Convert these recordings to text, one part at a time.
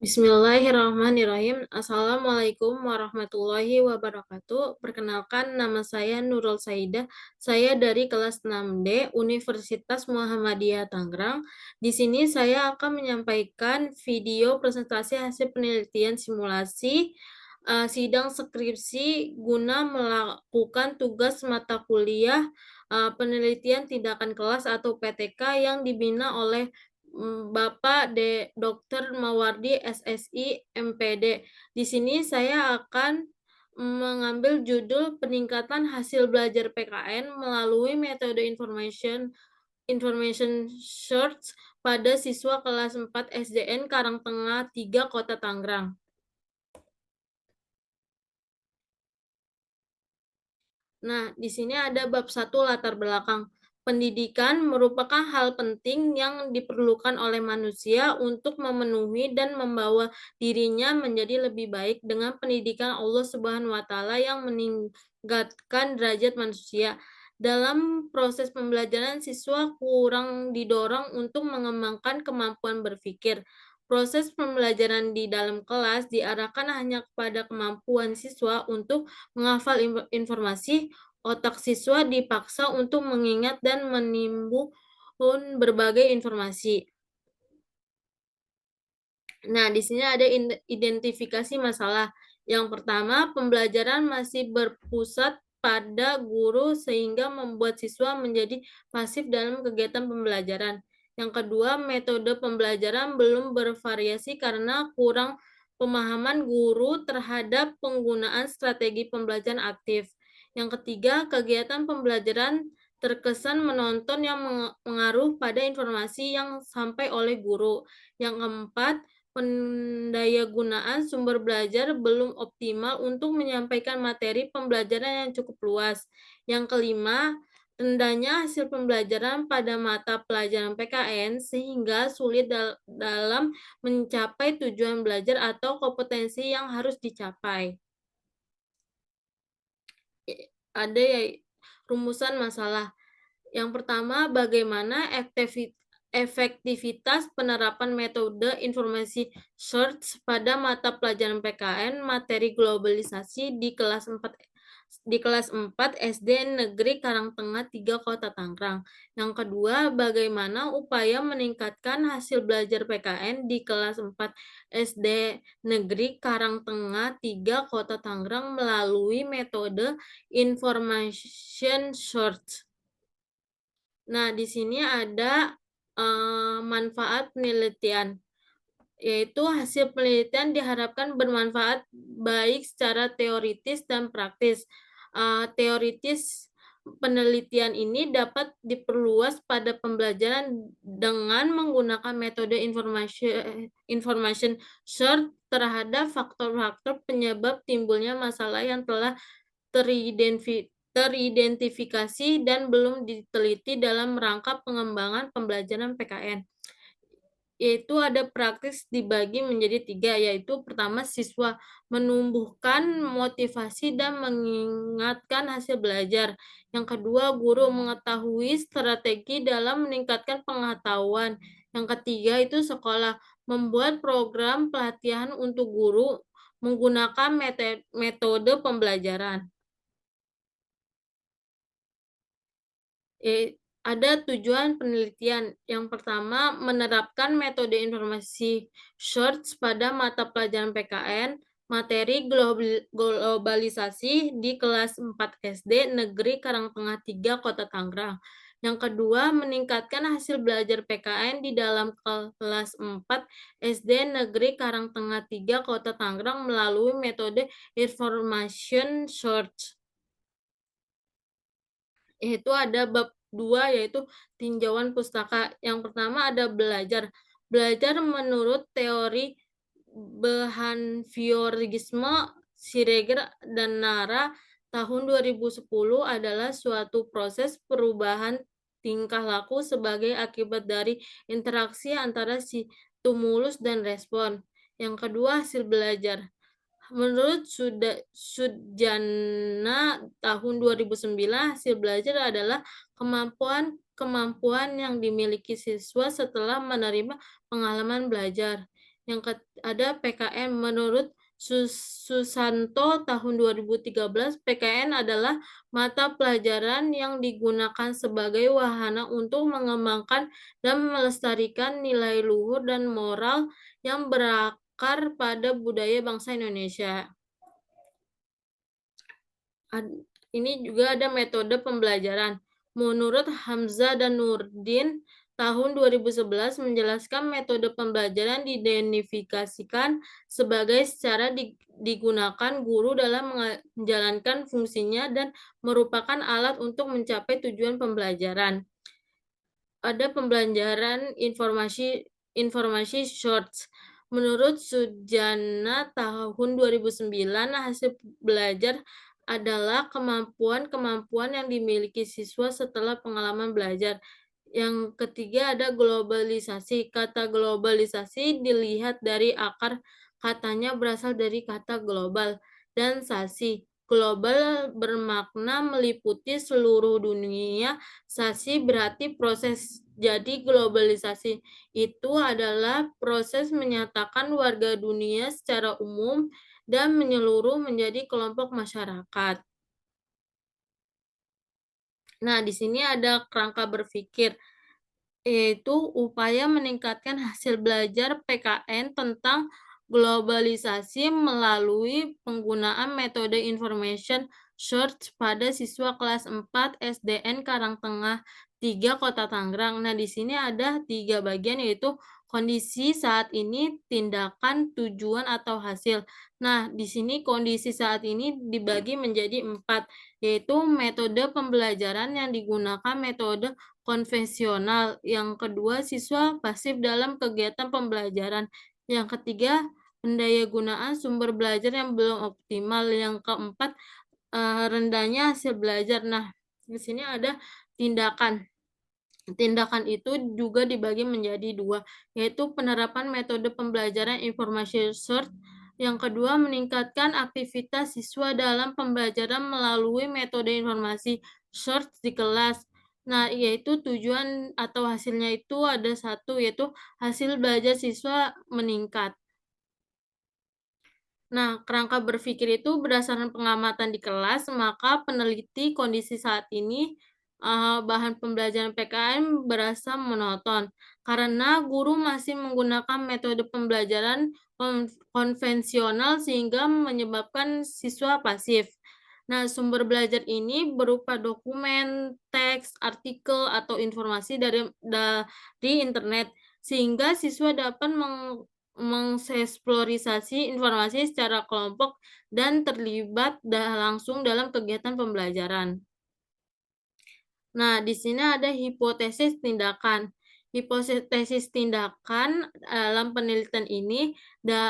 Bismillahirrahmanirrahim. Assalamualaikum warahmatullahi wabarakatuh. Perkenalkan, nama saya Nurul Saidah. Saya dari kelas 6D Universitas Muhammadiyah Tangerang. Di sini saya akan menyampaikan video presentasi hasil penelitian simulasi sidang skripsi guna melakukan tugas mata kuliah penelitian tindakan kelas atau PTK yang dibina oleh Bapak Dr. Mawardi SSI MPD. Di sini saya akan mengambil judul peningkatan hasil belajar PKN melalui metode information search pada siswa kelas 4 SDN Karangtengah 3 Kota Tangerang. Nah, di sini ada bab 1 latar belakang. Pendidikan merupakan hal penting yang diperlukan oleh manusia untuk memenuhi dan membawa dirinya menjadi lebih baik dengan pendidikan Allah Subhanahu wa taala yang meningkatkan derajat manusia. Dalam proses pembelajaran, siswa kurang didorong untuk mengembangkan kemampuan berpikir. Proses pembelajaran di dalam kelas diarahkan hanya kepada kemampuan siswa untuk menghafal informasi. Otak siswa dipaksa untuk mengingat dan menimbun berbagai informasi. Nah, di sini ada identifikasi masalah. Yang pertama, pembelajaran masih berpusat pada guru sehingga membuat siswa menjadi pasif dalam kegiatan pembelajaran. Yang kedua, metode pembelajaran belum bervariasi karena kurang pemahaman guru terhadap penggunaan strategi pembelajaran aktif. Yang ketiga, kegiatan pembelajaran terkesan menonton yang mengaruh pada informasi yang sampai oleh guru. Yang keempat, pendayagunaan sumber belajar belum optimal untuk menyampaikan materi pembelajaran yang cukup luas. Yang kelima, rendahnya hasil pembelajaran pada mata pelajaran PKN sehingga sulit dalam mencapai tujuan belajar atau kompetensi yang harus dicapai. Ada rumusan masalah. Yang pertama, bagaimana efektivitas penerapan metode informasi search pada mata pelajaran PKN materi globalisasi di kelas 4 SD Negeri Karangtengah 3 Kota Tangerang. Yang kedua, bagaimana upaya meningkatkan hasil belajar PKN di kelas 4 SD Negeri Karangtengah 3 Kota Tangerang melalui metode information search. Nah, di sini ada manfaat penelitian, yaitu hasil penelitian diharapkan bermanfaat baik secara teoritis dan praktis. Teoritis penelitian ini dapat diperluas pada pembelajaran dengan menggunakan metode information search terhadap faktor-faktor penyebab timbulnya masalah yang telah teridentifikasi dan belum diteliti dalam rangka pengembangan pembelajaran PKN. Yaitu ada praktis dibagi menjadi 3, yaitu pertama, siswa menumbuhkan motivasi dan mengingatkan hasil belajar. Yang kedua, guru mengetahui strategi dalam meningkatkan pengetahuan. Yang ketiga, itu sekolah membuat program pelatihan untuk guru menggunakan metode pembelajaran. Ada tujuan penelitian. Yang pertama, menerapkan metode informasi search pada mata pelajaran PKN, materi globalisasi di kelas 4 SD Negeri Karangtengah 3 Kota Tangerang. Yang kedua, meningkatkan hasil belajar PKN di dalam kelas 4 SD Negeri Karangtengah 3 Kota Tangerang melalui metode information search. Yaitu ada bab 2, yaitu tinjauan pustaka. Yang pertama ada belajar. Belajar menurut teori behaviorisme Siregar dan Nara tahun 2010 adalah suatu proses perubahan tingkah laku sebagai akibat dari interaksi antara stimulus dan respon. Yang kedua, hasil belajar. Menurut Sudjana tahun 2009, hasil belajar adalah kemampuan yang dimiliki siswa setelah menerima pengalaman belajar. Ada PKN. Menurut Susanto tahun 2013, PKN adalah mata pelajaran yang digunakan sebagai wahana untuk mengembangkan dan melestarikan nilai luhur dan moral yang berakar pada budaya bangsa Indonesia. Ini juga ada metode pembelajaran. Menurut Hamzah dan Nurdin, tahun 2011 menjelaskan metode pembelajaran diidentifikasikan sebagai secara digunakan guru dalam menjalankan fungsinya dan merupakan alat untuk mencapai tujuan pembelajaran. Ada pembelajaran informasi shorts. Menurut Sujana tahun 2009, hasil belajar adalah kemampuan-kemampuan yang dimiliki siswa setelah pengalaman belajar. Yang ketiga ada globalisasi. Kata globalisasi dilihat dari akar katanya berasal dari kata global dan sasi. Global bermakna meliputi seluruh dunia, sasi berarti proses. Jadi globalisasi itu adalah proses menyatakan warga dunia secara umum dan menyeluruh menjadi kelompok masyarakat. Nah, di sini ada kerangka berpikir, yaitu upaya meningkatkan hasil belajar PKN tentang globalisasi melalui penggunaan metode information search pada siswa kelas 4 SDN Karangtengah 3 Kota Tangerang. Nah, di sini ada 3 bagian, yaitu kondisi saat ini, tindakan, tujuan atau hasil. Nah, di sini kondisi saat ini dibagi menjadi 4, yaitu metode pembelajaran yang digunakan metode konvensional. Yang kedua, siswa pasif dalam kegiatan pembelajaran. Yang ketiga, pendayagunaan sumber belajar yang belum optimal. Yang keempat, rendahnya hasil belajar. Nah, di sini ada tindakan. Tindakan itu juga dibagi menjadi 2, yaitu penerapan metode pembelajaran informasi search. Yang kedua, meningkatkan aktivitas siswa dalam pembelajaran melalui metode informasi search di kelas. Nah, yaitu tujuan atau hasilnya itu ada 1, yaitu hasil belajar siswa meningkat. Nah, kerangka berpikir itu berdasarkan pengamatan di kelas, maka peneliti kondisi saat ini, bahan pembelajaran PKN berasa monoton, karena guru masih menggunakan metode pembelajaran konvensional sehingga menyebabkan siswa pasif. Nah, sumber belajar ini berupa dokumen, teks, artikel, atau informasi dari internet, sehingga siswa dapat mengeksplorisasi informasi secara kelompok dan terlibat langsung dalam kegiatan pembelajaran. Nah, di sini ada hipotesis tindakan. Hipotesis tindakan dalam penelitian ini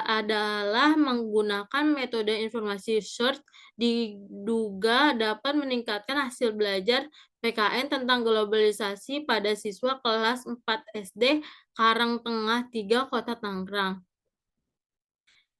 adalah menggunakan metode informasi search diduga dapat meningkatkan hasil belajar PKN tentang globalisasi pada siswa kelas 4 SD Karangtengah 3 Kota Tangerang.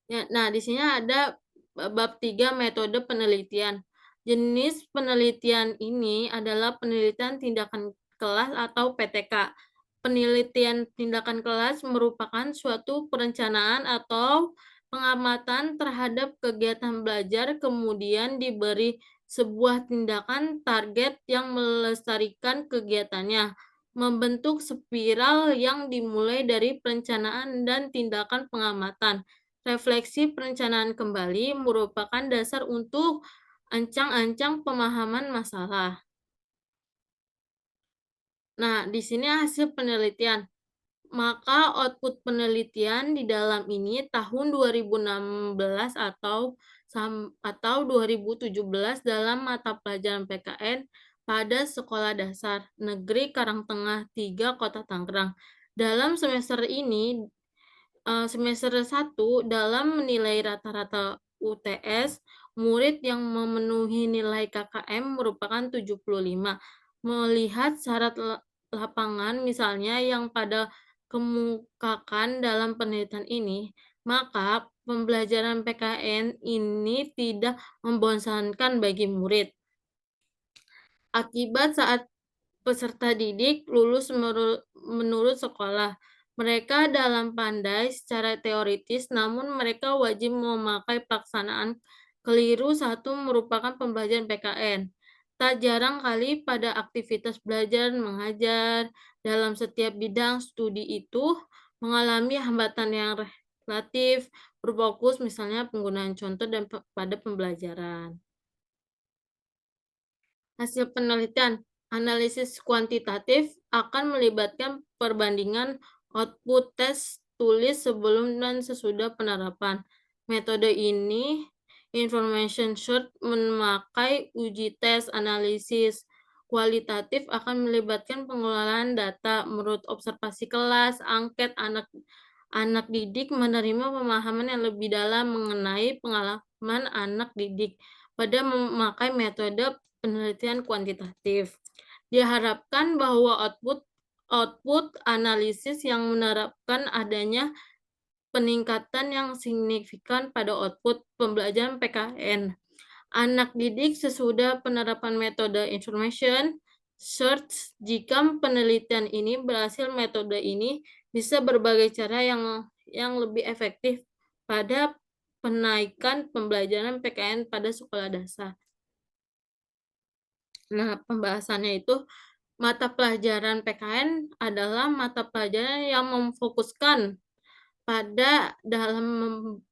Ya, nah di sini ada bab 3 metode penelitian. Jenis penelitian ini adalah penelitian tindakan kelas atau PTK. Penelitian tindakan kelas merupakan suatu perencanaan atau pengamatan terhadap kegiatan belajar, kemudian diberi sebuah tindakan target yang melestarikan kegiatannya, membentuk spiral yang dimulai dari perencanaan dan tindakan pengamatan. Refleksi perencanaan kembali merupakan dasar untuk ancang-ancang pemahaman masalah. Nah, di sini hasil penelitian. Maka output penelitian di dalam ini tahun 2016 atau 2017 dalam mata pelajaran PKN pada Sekolah Dasar Negeri Karangtengah 3 Kota Tangerang. Dalam semester ini semester 1 dalam menilai rata-rata UTS, murid yang memenuhi nilai KKM merupakan 75. Melihat syarat lapangan misalnya yang pada kemukakan dalam penelitian ini, maka pembelajaran PKN ini tidak membosankan bagi murid. Akibat saat peserta didik lulus menurut sekolah. Mereka dalam pandai secara teoritis, namun mereka wajib memakai pelaksanaan keliru satu merupakan pembelajaran PKN. Tak jarang kali pada aktivitas belajar mengajar dalam setiap bidang studi itu mengalami hambatan yang relatif berfokus misalnya penggunaan contoh dan pada pembelajaran. Hasil penelitian, analisis kuantitatif akan melibatkan perbandingan output tes tulis sebelum dan sesudah penerapan. Metode ini, information short, memakai uji tes analisis kualitatif akan melibatkan pengelolaan data menurut observasi kelas, angket anak anak didik menerima pemahaman yang lebih dalam mengenai pengalaman anak didik pada memakai metode penelitian kuantitatif. Diharapkan bahwa output output analisis yang menerapkan adanya peningkatan yang signifikan pada output pembelajaran PKN. Anak didik sesudah penerapan metode information search. Jika penelitian ini berhasil, metode ini bisa berbagai cara yang lebih efektif pada penaikan pembelajaran PKN pada sekolah dasar. Nah, pembahasannya itu mata pelajaran PKN adalah mata pelajaran yang memfokuskan pada dalam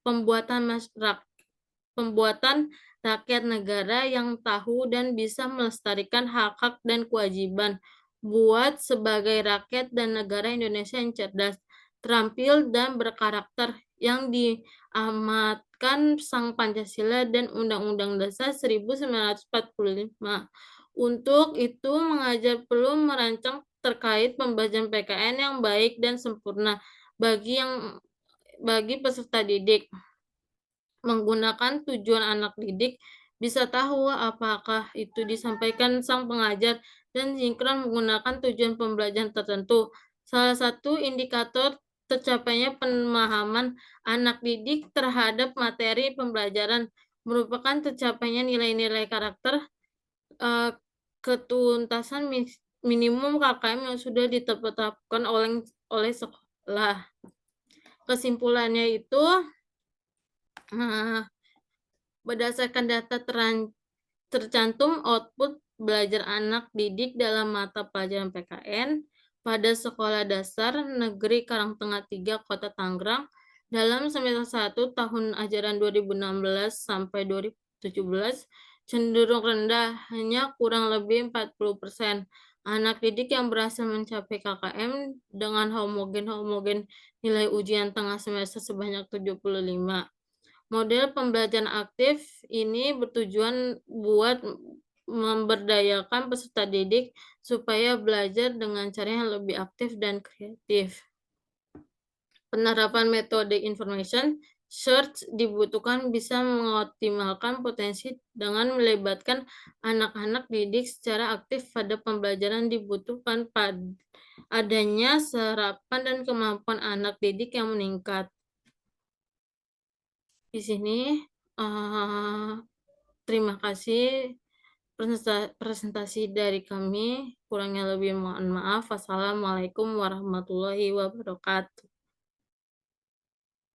pembuatan rakyat negara yang tahu dan bisa melestarikan hak-hak dan kewajiban buat sebagai rakyat dan negara Indonesia yang cerdas, terampil dan berkarakter yang diamatkan Sang Pancasila dan Undang-Undang Dasar 1945. Untuk itu, mengajar perlu merancang terkait pembelajaran PKN yang baik dan sempurna bagi peserta didik. Menggunakan tujuan anak didik bisa tahu apakah itu disampaikan sang pengajar dan sinkron menggunakan tujuan pembelajaran tertentu. Salah satu indikator tercapainya pemahaman anak didik terhadap materi pembelajaran merupakan tercapainya nilai-nilai karakter, ketuntasan minimum KKM yang sudah ditetapkan oleh sekolah. Kesimpulannya itu, berdasarkan data tercantum output belajar anak didik dalam mata pelajaran PKN pada Sekolah Dasar Negeri Karangtengah 3 Kota Tangerang dalam semester 1 tahun ajaran 2016 sampai 2017 cenderung rendah, hanya kurang lebih 40% anak didik yang berhasil mencapai KKM dengan homogen nilai ujian tengah semester sebanyak 75. Model pembelajaran aktif ini bertujuan buat memberdayakan peserta didik supaya belajar dengan cara yang lebih aktif dan kreatif. Penerapan metode information search dibutuhkan bisa mengoptimalkan potensi dengan melibatkan anak-anak didik secara aktif pada pembelajaran dibutuhkan adanya serapan dan kemampuan anak didik yang meningkat. Di sini, terima kasih presentasi dari kami. Kurangnya lebih mohon maaf. Wassalamualaikum warahmatullahi wabarakatuh.